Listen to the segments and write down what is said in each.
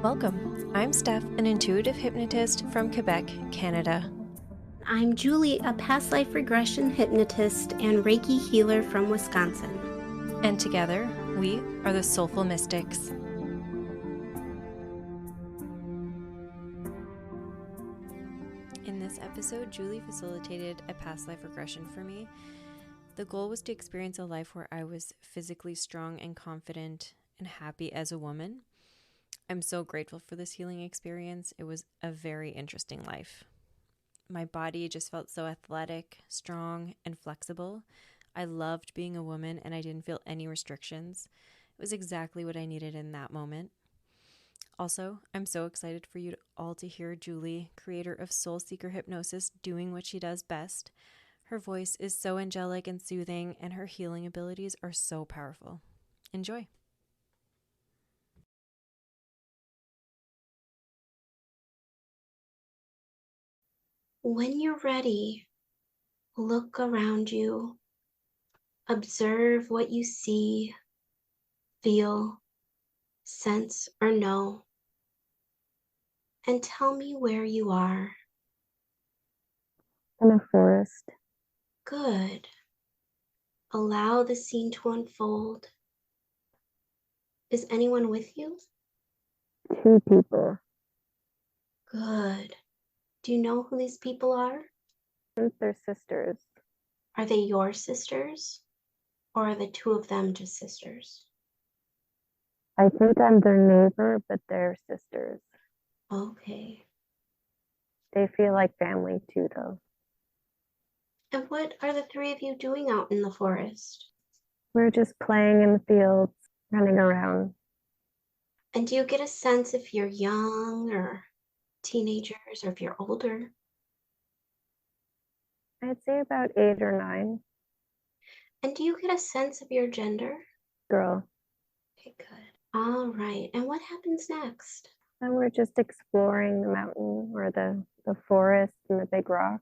Welcome. I'm Steph, an intuitive hypnotist from Quebec, Canada. I'm Julie, a past life regression hypnotist and Reiki healer from Wisconsin. And together, we are the Soulful Mystics. In this episode, Julie facilitated a past life regression for me. The goal was to experience a life where I was physically strong and confident and happy as a woman. I'm so grateful for this healing experience. It was a very interesting life. My body just felt so athletic, strong, and flexible. I loved being a woman and I didn't feel any restrictions. It was exactly what I needed in that moment. Also, I'm so excited for you all to hear Julie, creator of Soul Seeker Hypnosis, doing what she does best. Her voice is so angelic and soothing, and her healing abilities are so powerful. Enjoy. When you're ready, look around you. Observe what you see, feel, sense, or know. And tell me where you are. In a forest. Good. Allow the scene to unfold. Is anyone with you? 2 people. Good. Do you know who these people are? I think they're sisters. Are they your sisters? Or are the two of them just sisters? I think I'm their neighbor, but they're sisters. Okay. They feel like family too, though. And what are the three of you doing out in the forest? We're just playing in the fields, running around. And do you get a sense if you're young or teenagers or if you're older? I'd say about 8 or 9. And do you get a sense of your gender? Girl. Okay, good. All right. And what happens next? And we're just exploring the mountain or the forest and the big rock.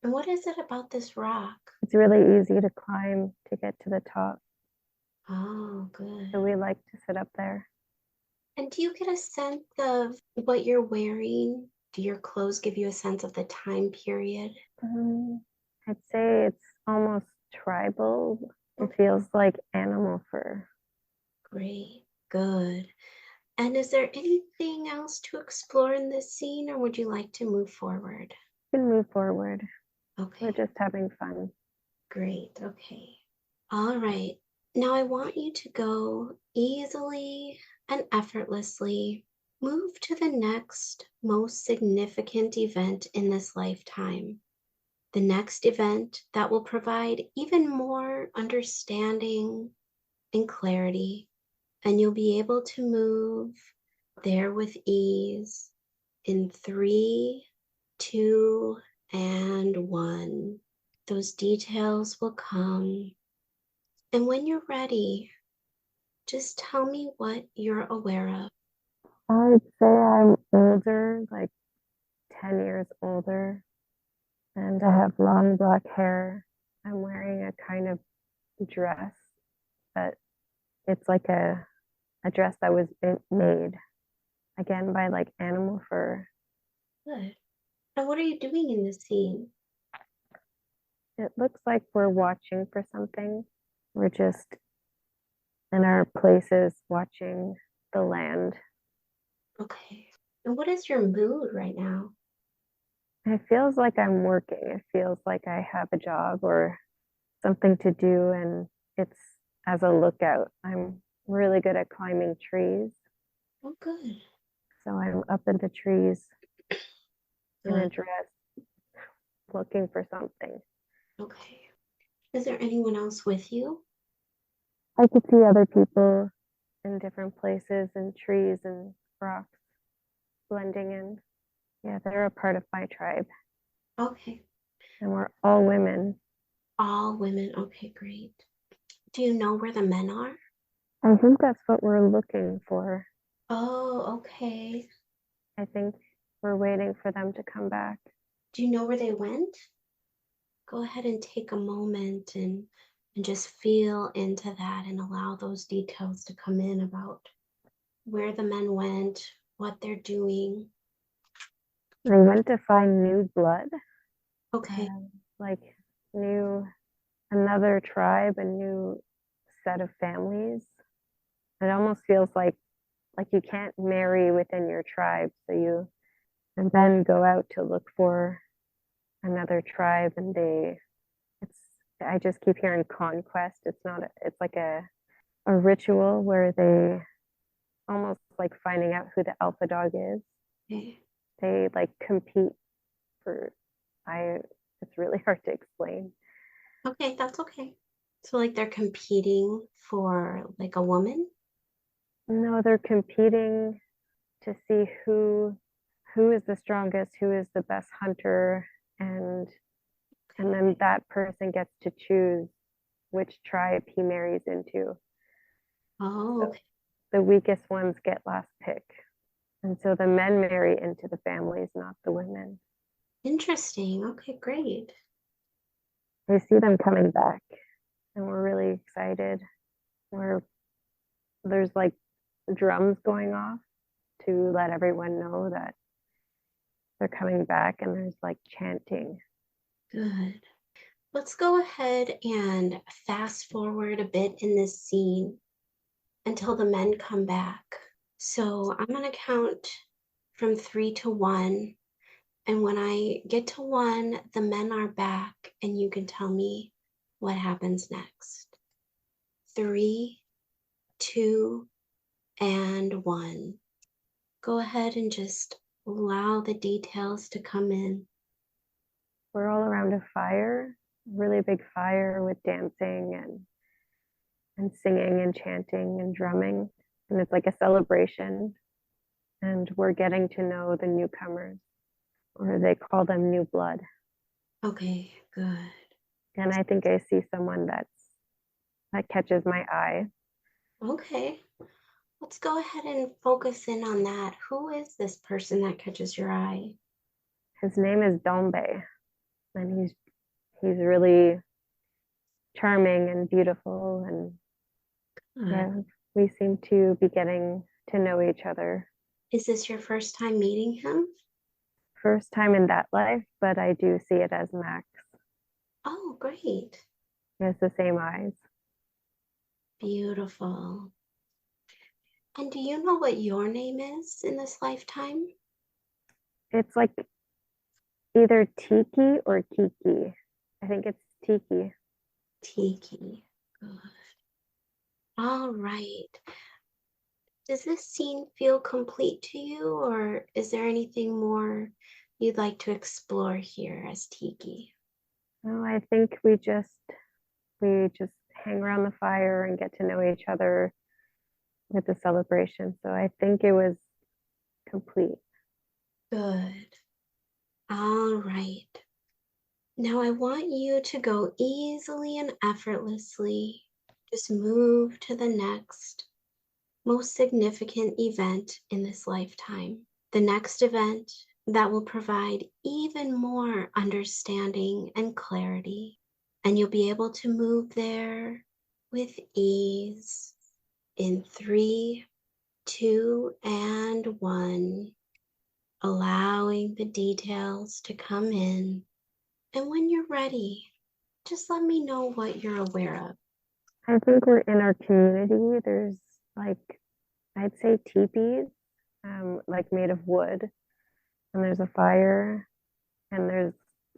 And what is it about this rock? It's really easy to climb to get to the top. Oh, good. So we like to sit up there. And do you get a sense of what you're wearing? Do your clothes give you a sense of the time period? I'd say it's almost tribal. It feels like animal fur. Great, good. And is there anything else to explore in this scene, or would you like to move forward? We can move forward. Okay. We're just having fun. Great, okay. All right. Now I want you to go easily and effortlessly move to the next most significant event in this lifetime. The next event that will provide even more understanding and clarity, and you'll be able to move there with ease in 3, 2, and 1. Those details will come. And when you're ready, just tell me what you're aware of. I'd say I'm older, like 10 years older, and I have long black hair. I'm wearing a kind of dress, but it's like a dress that was made, again, by like animal fur. Good. And what are you doing in this scene? It looks like we're watching for something. We're just in our places watching the land. Okay. And what is your mood right now? It feels like I'm working. It feels like I have a job or something to do, and it's as a lookout. I'm really good at climbing trees. Oh, good. So I'm up in the trees in a Good. dress looking for something. Okay. Is there anyone else with you? I could see other people in different places and trees and rocks blending in. Yeah, they're a part of my tribe. Okay. And we're all women. All women. Okay, great. Do you know where the men are? I think that's what we're looking for. Oh, okay. I think we're waiting for them to come back. Do you know where they went? Go ahead and take a moment and just feel into that and allow those details to come in about where the men went, what they're doing? They went to find new blood, Okay. like another tribe, a new set of families. It almost feels like you can't marry within your tribe, so you and then go out to look for another tribe, and it's I just keep hearing conquest. It's like a ritual where they almost like finding out who the alpha dog is. Okay. They like compete for I it's really hard to explain. Okay, that's okay. So like they're competing for like a woman? No, they're competing to see who is the strongest, who is the best hunter, and then that person gets to choose which tribe he marries into. Oh, So okay. the weakest ones get last pick. And so the men marry into the families, not the women. Interesting. Okay, great. I see them coming back, and we're really excited. There's like drums going off to let everyone know that they're coming back, and there's like chanting. Good. Let's go ahead and fast forward a bit in this scene until the men come back. So I'm going to count from 3 to 1. And when I get to 1, the men are back, and you can tell me what happens next. 3, 2, and 1. Go ahead and just allow the details to come in. We're all around a fire, really big fire with dancing and singing and chanting and drumming. And it's like a celebration. And we're getting to know the newcomers, or they call them new blood. Okay, good. And I think I see someone that catches my eye. Okay, let's go ahead and focus in on that. Who is this person that catches your eye? His name is Dombe, and he's really charming and beautiful, and yeah, we seem to be getting to know each other. Is this your first time meeting him? First time in that life, but I do see it as Max. Oh, great. He has the same eyes. Beautiful. And do you know what your name is in this lifetime? It's like either Tiki or Kiki. I think it's Tiki. Tiki. Good. All right. Does this scene feel complete to you, or is there anything more you'd like to explore here as Tiki? No, I think we just hang around the fire and get to know each other with the celebration. So I think it was complete. Good. All right. Now I want you to go easily and effortlessly. Just move to the next most significant event in this lifetime. The next event that will provide even more understanding and clarity. And you'll be able to move there with ease in 3, 2, and 1, allowing the details to come in. And when you're ready, just let me know what you're aware of. I think we're in our community. There's like, I'd say teepees, like made of wood, and there's a fire, and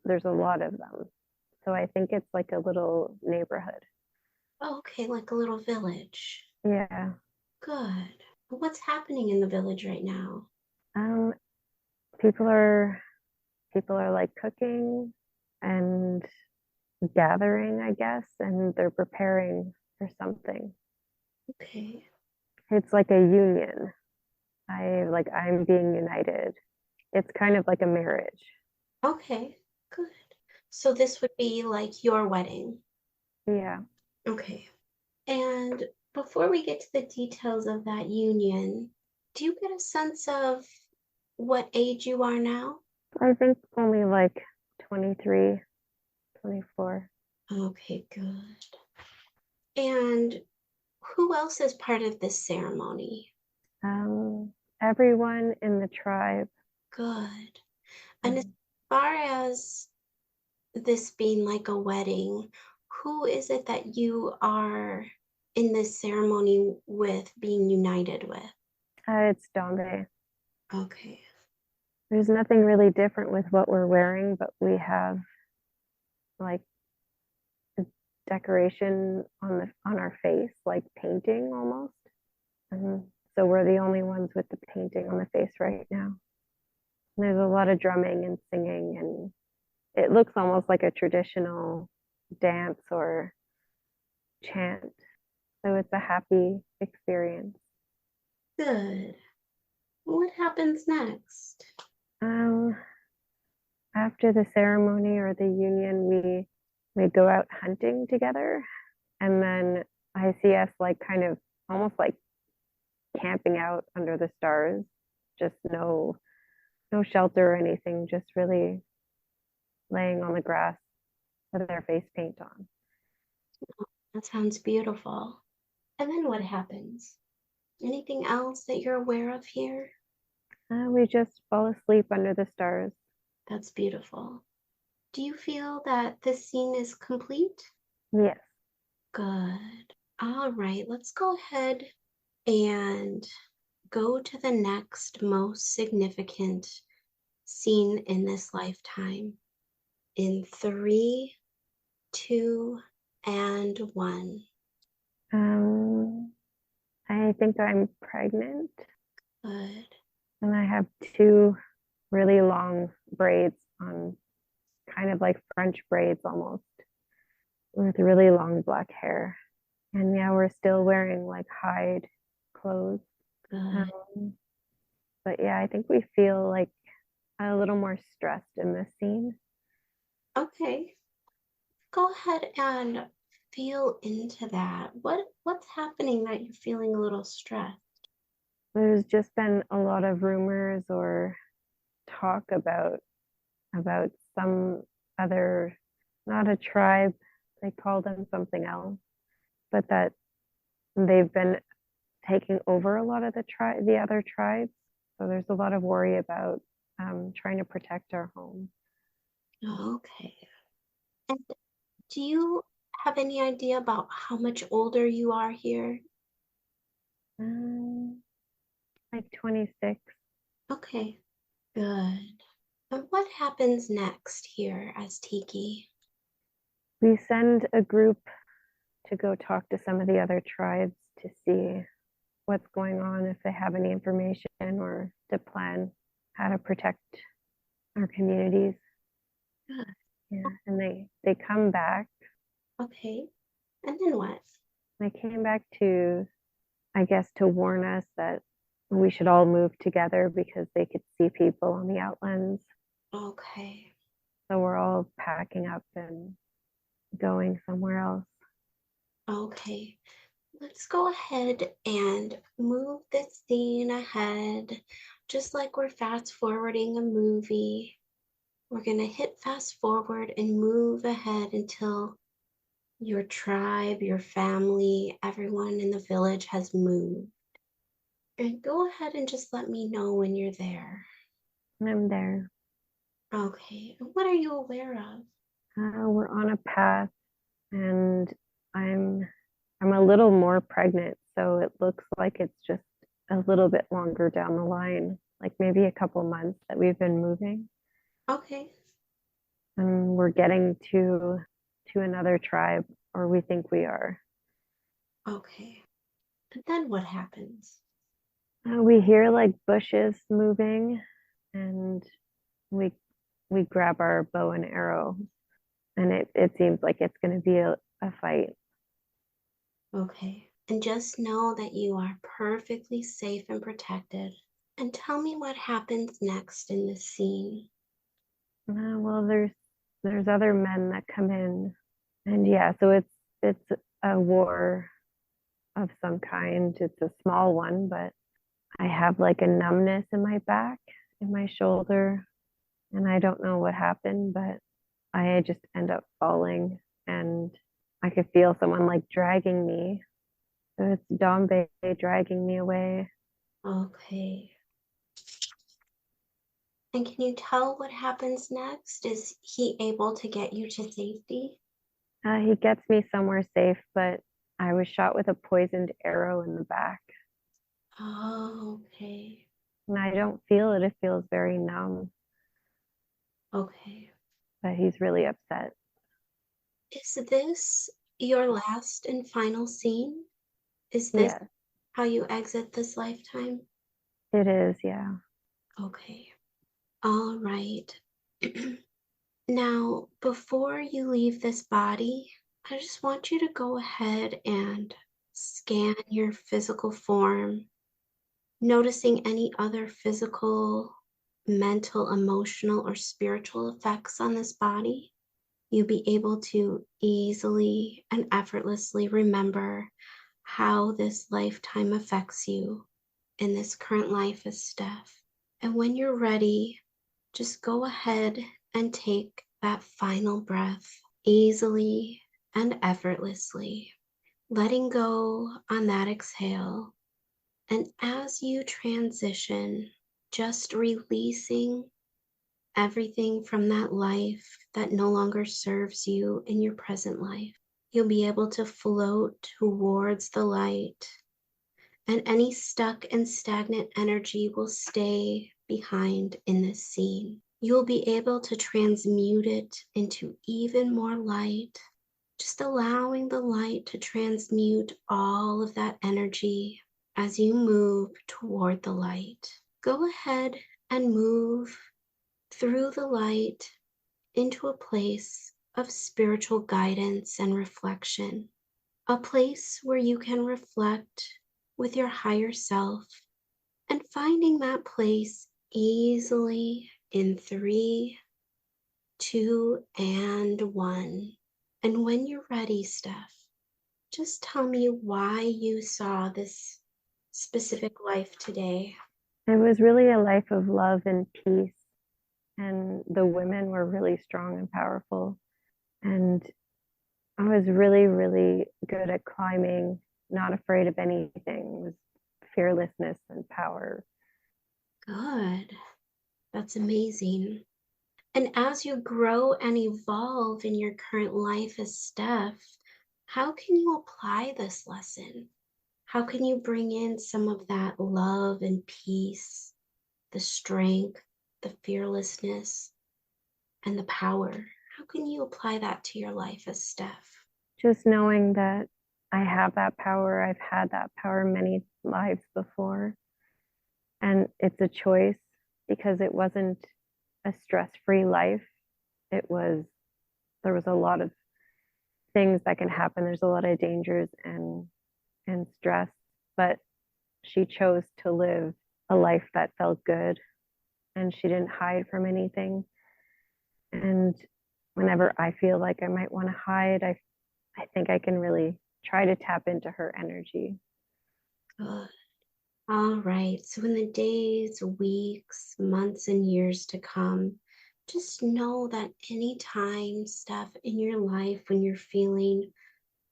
there's a lot of them. So I think it's like a little neighborhood. Oh, okay, like a little village. Yeah. Good. What's happening in the village right now? Um, people are like cooking and gathering, I guess, and they're preparing for something. Okay. It's like a union. I'm being united. It's kind of like a marriage. Okay, good. So this would be like your wedding. Yeah. Okay. And before we get to the details of that union, do you get a sense of what age you are now? I think only like 23, 24. Okay, good. And who else is part of this ceremony? Um, Everyone in the tribe. Good. And as far as this being like a wedding, who is it that you are in this ceremony with, being united with? It's Dombe. Okay. There's nothing really different with what we're wearing, but we have like a decoration on our face, like painting almost. And so we're the only ones with the painting on the face right now. And there's a lot of drumming and singing, and it looks almost like a traditional dance or chant. So it's a happy experience. Good. What happens next? Um, After the ceremony or the union, we go out hunting together, and then I see us like kind of almost like camping out under the stars, just no shelter or anything, just really laying on the grass with their face paint on. That sounds beautiful. And then what happens? Anything else that you're aware of here? We just fall asleep under the stars. That's beautiful. Do you feel that this scene is complete? Yes. Good. All right, let's go ahead and go to the next most significant scene in this lifetime. In 3, 2, and 1. I think I'm pregnant, Good. and I have two really long braids on, kind of like French braids almost, with really long black hair. And yeah, we're still wearing like hide clothes. Good. But yeah, I think we feel like a little more stressed in this scene. Okay. Go ahead and feel into that. What's happening that you're feeling a little stressed? There's just been a lot of rumors or talk about some other, not a tribe, they call them something else, but that they've been taking over a lot of the other tribes. So there's a lot of worry about trying to protect our home. Okay. And do you have any idea about how much older you are here? Like 26. Okay. Good. And what happens next here as Tiki? We send a group to go talk to some of the other tribes to see what's going on, if they have any information, or to plan how to protect our communities. Good. Yeah, and they come back. Okay. And then what? They came back to, I guess, to warn us that we should all move together because they could see people on the outlands. Okay. So we're all packing up and going somewhere else. Okay. Let's go ahead and move this scene ahead, just like we're fast forwarding a movie. We're going to hit fast forward and move ahead until your tribe, your family, everyone in the village has moved. And go ahead and just let me know when you're there. And I'm there. Okay. And what are you aware of? We're on a path, and I'm a little more pregnant, so it looks like it's just a little bit longer down the line, like maybe a couple months that we've been moving. Okay. And we're getting to another tribe, or we think we are. Okay. And then what happens? We hear like bushes moving, and we we grab our bow and arrow, and it seems like it's going to be a fight. Okay. And just know that you are perfectly safe and protected. And tell me what happens next in this scene. Well, there's other men that come in, and yeah, so it's a war of some kind. It's a small one, but I have like a numbness in my back, in my shoulder, and I don't know what happened, but I just end up falling, and I could feel someone like dragging me. So it's Dombe dragging me away. Okay. And can you tell what happens next? Is he able to get you to safety? He gets me somewhere safe, but I was shot with a poisoned arrow in the back. Oh, okay. And I don't feel it. It feels very numb, Okay. but he's really upset. Is this your last and final scene? Is this Yes, how you exit this lifetime? it is. Yeah. Okay. All right. Now, before you leave this body, I just want you to go ahead and scan your physical form, noticing any other physical, mental, emotional, or spiritual effects on this body. You'll be able to easily and effortlessly remember how this lifetime affects you in this current life as Steph. And when you're ready, just go ahead and take that final breath easily and effortlessly, letting go on that exhale. And as you transition, just releasing everything from that life that no longer serves you in your present life. You'll be able to float towards the light, and any stuck and stagnant energy will stay behind in this scene. You'll be able to transmute it into even more light, just allowing the light to transmute all of that energy as you move toward the light. Go ahead and move through the light into a place of spiritual guidance and reflection, a place where you can reflect with your higher self, and finding that place easily in 3, 2, and 1. And when you're ready, Steph, just tell me why you saw this specific life today. It was really a life of love and peace. And the women were really strong and powerful. And I was really, really good at climbing, not afraid of anything. It was fearlessness and power. Good. That's amazing. And as you grow and evolve in your current life as Steph, how can you apply this lesson? How can you bring in some of that love and peace, the strength, the fearlessness, and the power? How can you apply that to your life as Steph? Just knowing that I have that power, I've had that power many lives before. And it's a choice because it wasn't a stress-free life. It was, there was a lot of things that can happen. There's a lot of dangers and stress, but she chose to live a life that felt good and she didn't hide from anything. And whenever I feel like I might want to hide, I think I can really try to tap into her energy. Good. All right. So, in the days, weeks, months, and years to come, just know that anytime stuff in your life when you're feeling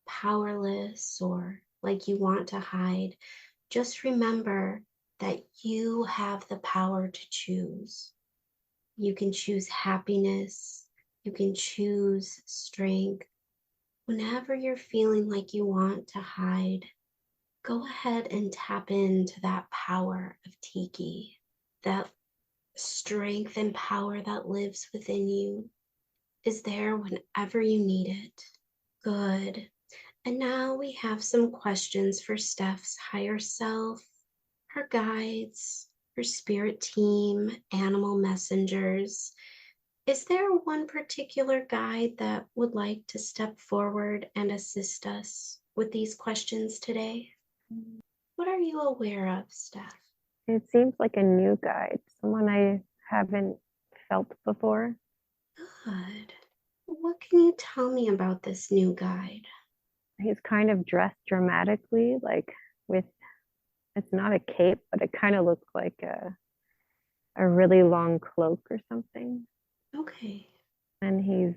powerless or like you want to hide, just remember that you have the power to choose. You can choose happiness, you can choose strength. Whenever you're feeling like you want to hide, go ahead and tap into that power of Tiki, that strength and power that lives within you is there whenever you need it. Good. And now we have some questions for Steph's higher self, her guides, her spirit team, animal messengers. Is there one particular guide that would like to step forward and assist us with these questions today? What are you aware of, Steph? It seems like a new guide, someone I haven't felt before. Good. What can you tell me about this new guide? He's kind of dressed dramatically, like with, it's not a cape, but it kind of looks like a really long cloak or something. Okay. And he's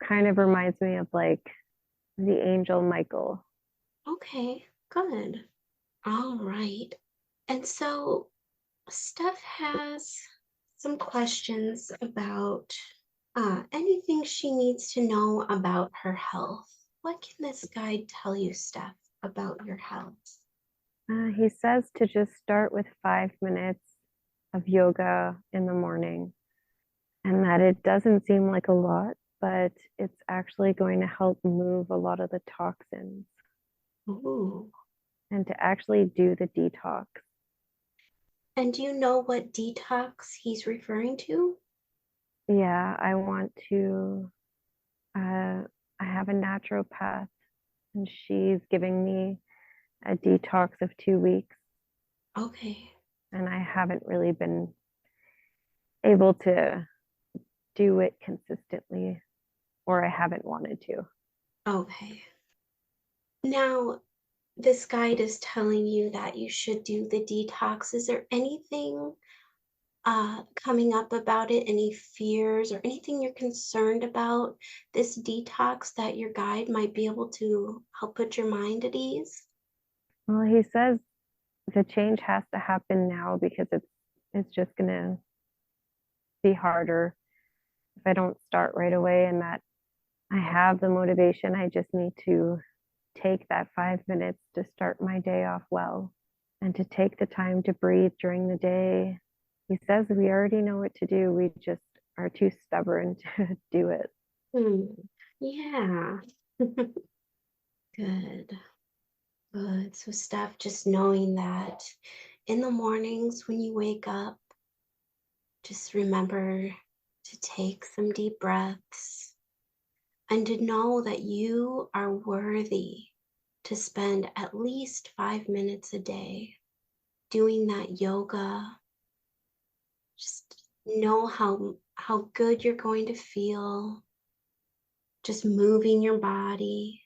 kind of reminds me of like the angel Michael. Okay. Good. All right. And so Steph has some questions about anything she needs to know about her health. What can this guide tell you, Steph, about your health? He says to just start with 5 minutes of yoga in the morning, and that it doesn't seem like a lot, but it's actually going to help move a lot of the toxins Ooh. and to actually do the detox. And do you know what detox he's referring to? Yeah, I want to. I have a naturopath, and she's giving me a detox of 2 weeks, Okay. and I haven't really been able to do it consistently, or I haven't wanted to. Okay. Now, this guide is telling you that you should do the detox. Is there anything coming up about it? Any fears or anything you're concerned about this detox that your guide might be able to help put your mind at ease? Well, he says the change has to happen now because it's just gonna be harder if I don't start right away, and that I have the motivation. I just need to take that 5 minutes to start my day off well and to take the time to breathe during the day. He says we already know what to do. We just are too stubborn to do it. Yeah. Good. Good. So, Steph, just knowing that in the mornings when you wake up, just remember to take some deep breaths and to know that you are worthy to spend at least 5 minutes a day doing that yoga. Just know how good you're going to feel just moving your body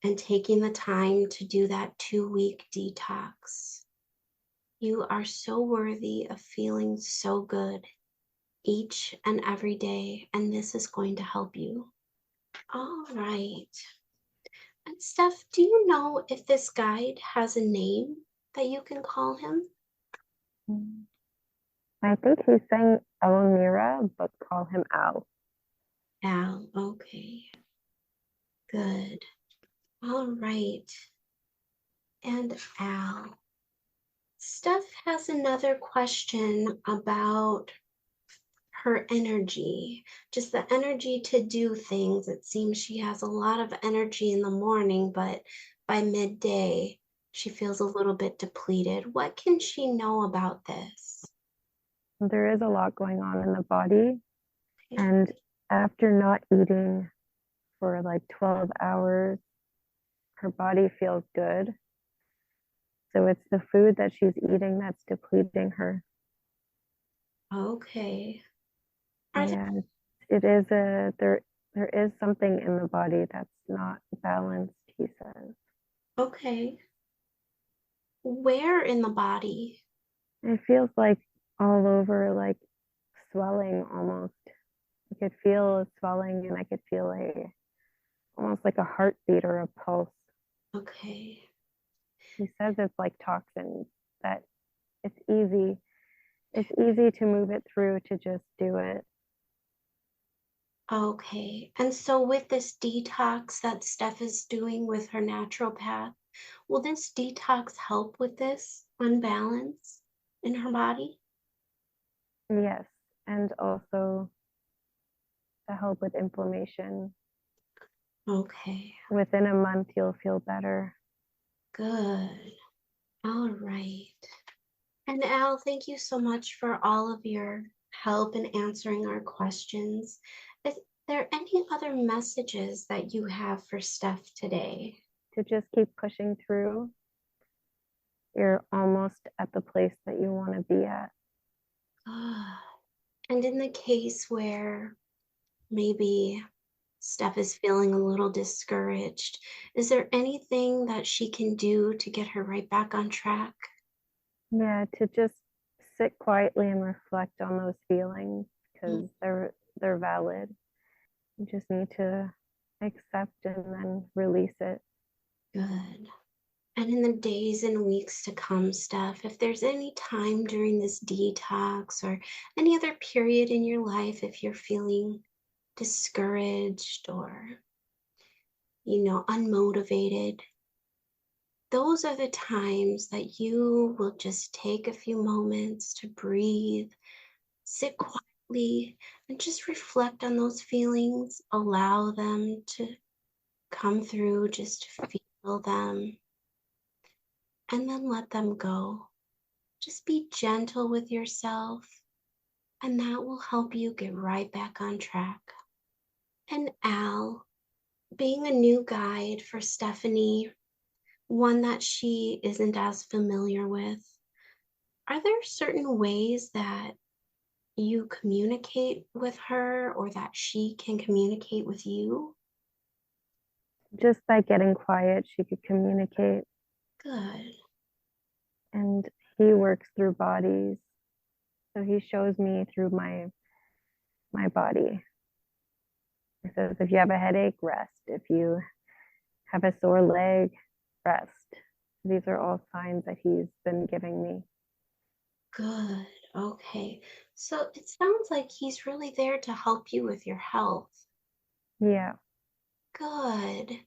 and taking the time to do that 2 week detox. You are so worthy of feeling so good each and every day, and this is going to help you. All right. And Steph, do you know if this guide has a name that you can call him? I think he's saying Elmira, but call him Al. Al. Okay. Good. All right. And Al. Steph has another question about her energy, just the energy to do things. It seems she has a lot of energy in the morning, but by midday, she feels a little bit depleted. What can she know about this? There is a lot going on in the body, Okay. and after not eating for like 12 hours, her body feels good. So it's the food that she's eating that's depleting her. Okay. Are there, Yeah, it is there is something in the body that's not balanced, he says. okay. Where in the body? It feels like all over, like swelling almost. I could feel a swelling, and I could feel a almost like a heartbeat or a pulse. Okay. He says it's like toxins, that it's easy. It's easy to move it through, to just do it. Okay. And so with this detox that Steph is doing with her naturopath, will this detox help with this unbalance in her body? Yes. And also to help with inflammation. Okay. Within a month, you'll feel better. Good. All right. And Al, thank you so much for all of your help in answering our questions. Is there any other messages that you have for Steph today? To just keep pushing through. You're almost at the place that you want to be at. Ah, and in the case where maybe Steph is feeling a little discouraged, is there anything that she can do to get her right back on track? Yeah, to just sit quietly and reflect on those feelings, Mm, because they're valid. You just need to accept and then release it. good. And And in the days and weeks to come, Steph, if there's any time during this detox or any other period in your life, if you're feeling discouraged or, unmotivated, those are the times that you will just take a few moments to breathe, sit quietly, and just reflect on those feelings. Allow them to come through, just feel them, and then let them go. Just be gentle with yourself, and that will help you get right back on track. And Al, being a new guide for Stephanie, one that she isn't as familiar with, are there certain ways that you communicate with her or that she can communicate with you? Just by getting quiet, she could communicate. Good. And he works through bodies. So he shows me through my body. He says, if you have a headache, rest. If you have a sore leg, rest. These are all signs that he's been giving me. Good. Okay. So it sounds like he's really there to help you with your health. Yeah. Good.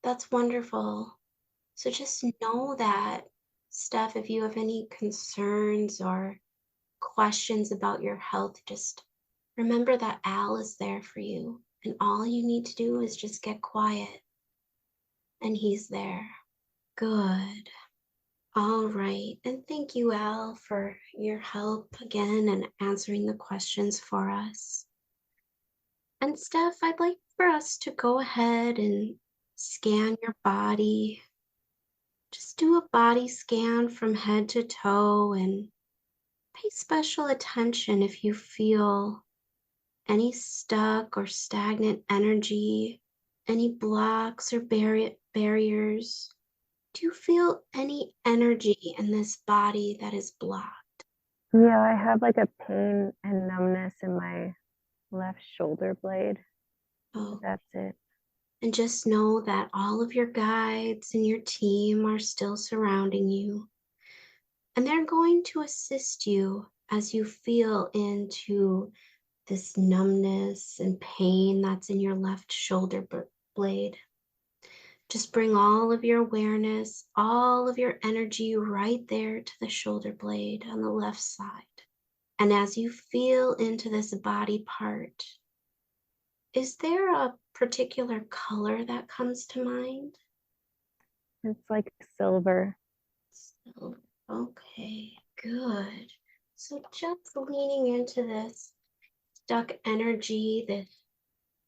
That's wonderful. So just know that, Steph, if you have any concerns or questions about your health, just remember that Al is there for you. And all you need to do is just get quiet. And he's there. Good. All right. And thank you, Al, for your help again and answering the questions for us. And Steph, I'd like for us to go ahead and scan your body. Just do a body scan from head to toe and pay special attention if you feel any stuck or stagnant energy, any blocks or barriers. Do you feel any energy in this body that is blocked? Yeah, I have like a pain and numbness in my left shoulder blade. Oh, That's it. and just know that all of your guides and your team are still surrounding you. And they're going to assist you as you feel into this numbness and pain that's in your left shoulder blade. Just bring all of your awareness, all of your energy right there to the shoulder blade on the left side. And as you feel into this body part, is there a particular color that comes to mind? It's like silver. Silver. Okay, good. So just leaning into this stuck energy, this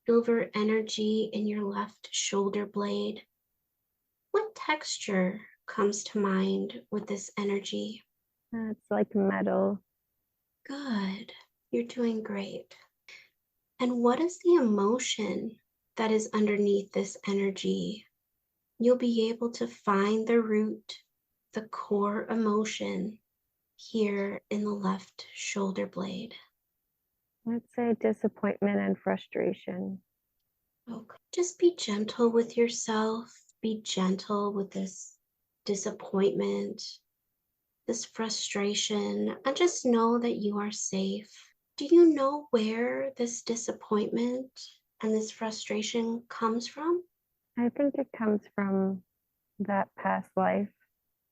silver energy in your left shoulder blade. What texture comes to mind with this energy? It's like metal. Good. You're doing great. And what is the emotion that is underneath this energy? You'll be able to find the root, the core emotion here in the left shoulder blade. I'd say disappointment and frustration. Okay. Just be gentle with yourself. Be gentle with this disappointment, this frustration, and just know that you are safe. Do you know where this disappointment and this frustration comes from? I think it comes from that past life.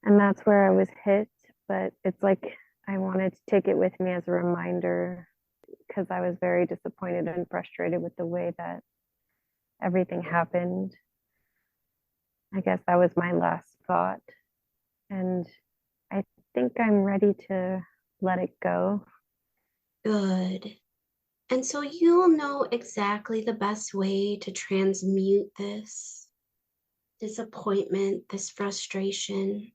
And that's where I was hit. But it's like I wanted to take it with me as a reminder because I was very disappointed and frustrated with the way that everything happened. I guess that was my last thought. And I think I'm ready to let it go. Good. And so you'll know exactly the best way to transmute this disappointment, this frustration.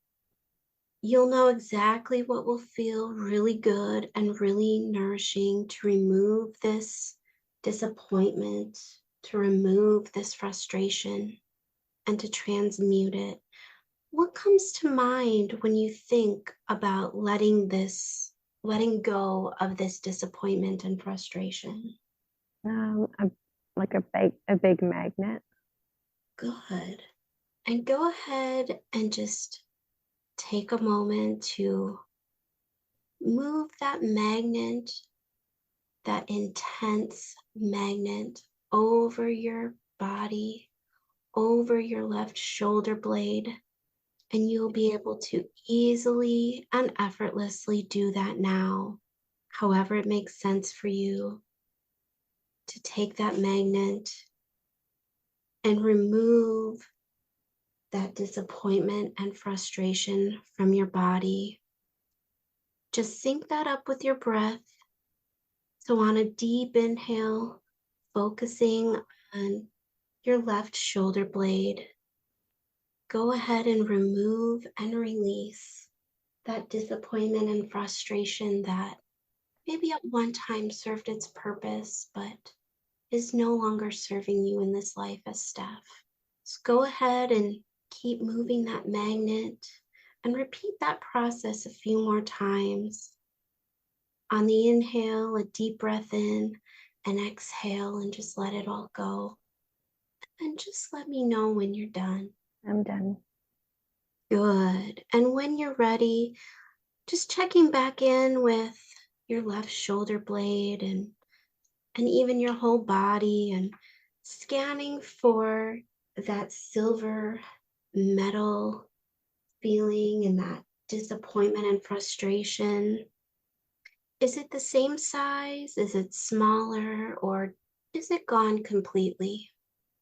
You'll know exactly what will feel really good and really nourishing to remove this disappointment, to remove this frustration, and to transmute it. What comes to mind when you think about letting go of this disappointment and frustration? A, like a big magnet. Good. And go ahead and just take a moment to move that magnet, that intense magnet, over your body, over your left shoulder blade, and you'll be able to easily and effortlessly do that now, however it makes sense for you, to take that magnet and remove that disappointment and frustration from your body. Just sync that up with your breath. So on a deep inhale, focusing on your left shoulder blade, go ahead and remove and release that disappointment and frustration that maybe at one time served its purpose, but is no longer serving you in this life as Steph. So go ahead and keep moving that magnet and repeat that process a few more times. On the inhale, a deep breath in, and exhale and just let it all go. And just let me know when you're done. I'm done. Good. And when you're ready, just checking back in with your left shoulder blade and even your whole body, and scanning for that silver metal feeling and that disappointment and frustration. Is it the same size? Is it smaller? Or is it gone completely?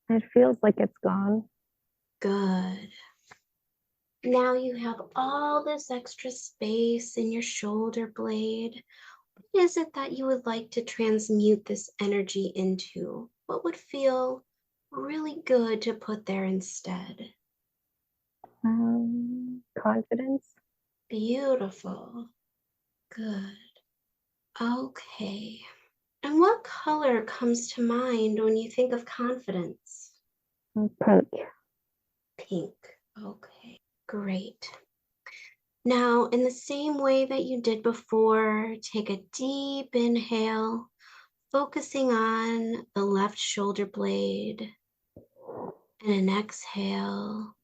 It feels like it's gone. Good. Now you have all this extra space in your shoulder blade. What is it that you would like to transmute this energy into? What would feel really good to put there instead? Confidence. Beautiful. Good. Okay. And what color comes to mind when you think of confidence? Pink. Pink. Okay. Great. Now, in the same way that you did before, take a deep inhale, focusing on the left shoulder blade, and an exhale,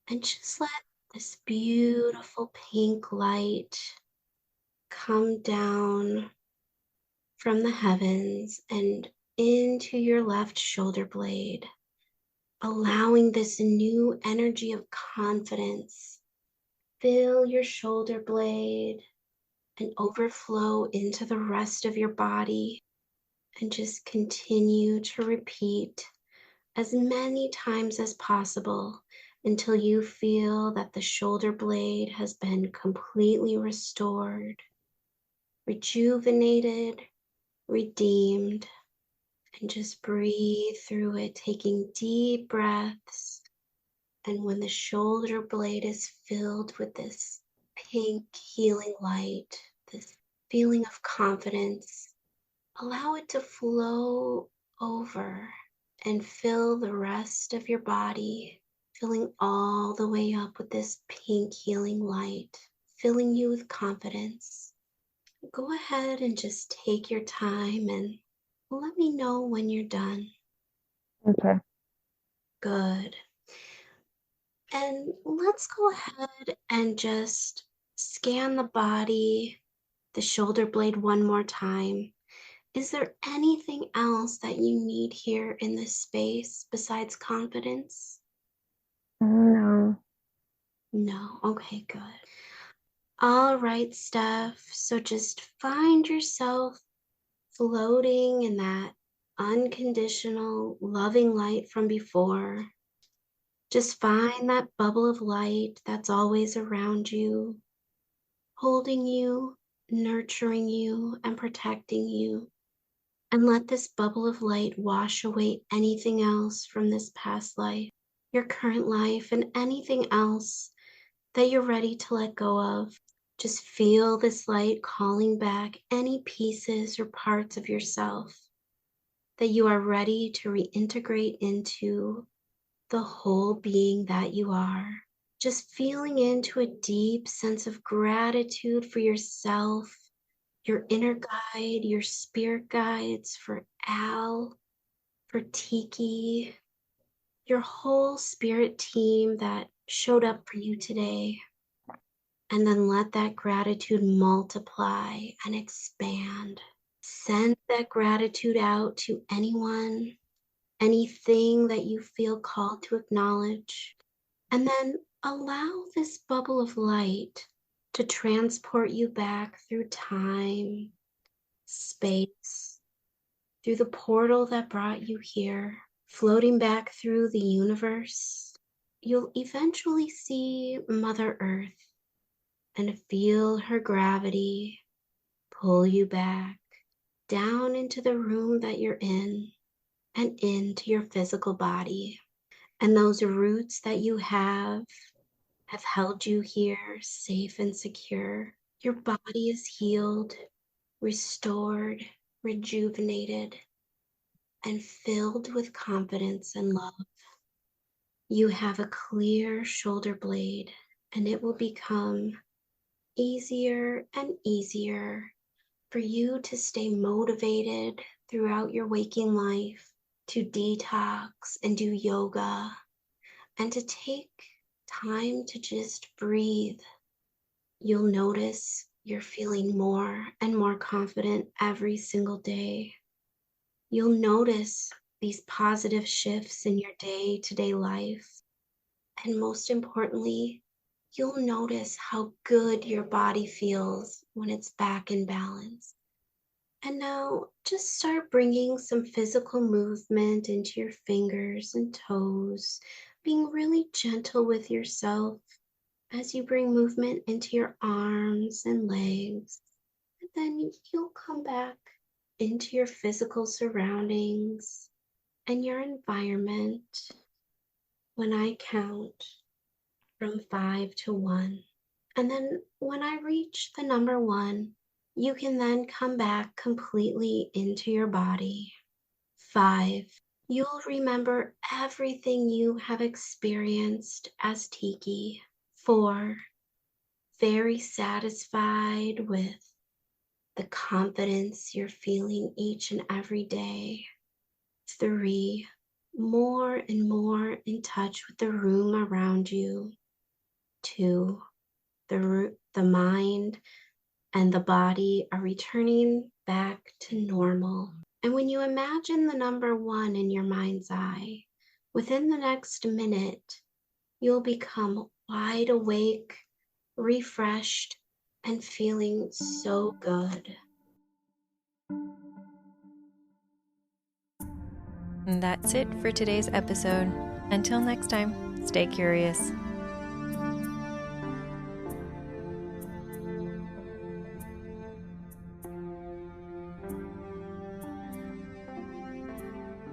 and just let this beautiful pink light come down from the heavens and into your left shoulder blade, allowing this new energy of confidence fill your shoulder blade and overflow into the rest of your body. And just continue to repeat as many times as possible until you feel that the shoulder blade has been completely restored, rejuvenated, redeemed. And just breathe through it, taking deep breaths. And when the shoulder blade is filled with this pink healing light, this feeling of confidence, allow it to flow over and fill the rest of your body, filling all the way up with this pink healing light, filling you with confidence. Go ahead and just take your time and let me know when you're done. Okay. Good. And let's go ahead and just scan the body, the shoulder blade one more time. Is there anything else that you need here in this space besides confidence? No. No. Okay, good. All right, Steph. So just find yourself floating in that unconditional, loving light from before. Just find that bubble of light that's always around you, holding you, nurturing you, and protecting you. And let this bubble of light wash away anything else from this past life, your current life, and anything else that you're ready to let go of. Just feel this light calling back any pieces or parts of yourself that you are ready to reintegrate into the whole being that you are. Just feeling into a deep sense of gratitude for yourself, your inner guide, your spirit guides, for Al, for Tiki, your whole spirit team that showed up for you today. And then let that gratitude multiply and expand. Send that gratitude out to anyone, anything that you feel called to acknowledge. And then allow this bubble of light to transport you back through time, space, through the portal that brought you here, floating back through the universe. You'll eventually see Mother Earth and feel her gravity pull you back down into the room that you're in and into your physical body. And those roots that you have held you here safe and secure. Your body is healed, restored, rejuvenated, and filled with confidence and love. You have a clear shoulder blade, and it will become easier and easier for you to stay motivated throughout your waking life, to detox and do yoga, and to take time to just breathe. You'll notice you're feeling more and more confident every single day. You'll notice these positive shifts in your day-to-day life. And most importantly, you'll notice how good your body feels when it's back in balance. And now just start bringing some physical movement into your fingers and toes, being really gentle with yourself as you bring movement into your arms and legs. And then you'll come back into your physical surroundings and your environment when I count from 5 to 1. And then when I reach the number 1, you can then come back completely into your body. 5, you'll remember everything you have experienced as Tiki. 4, very satisfied with the confidence you're feeling each and every day. 3, more and more in touch with the room around you. 2, the mind and the body are returning back to normal. And when you imagine the number 1 in your mind's eye, within the next minute, you'll become wide awake, refreshed, and feeling so good. And that's it for today's episode. Until next time, stay curious.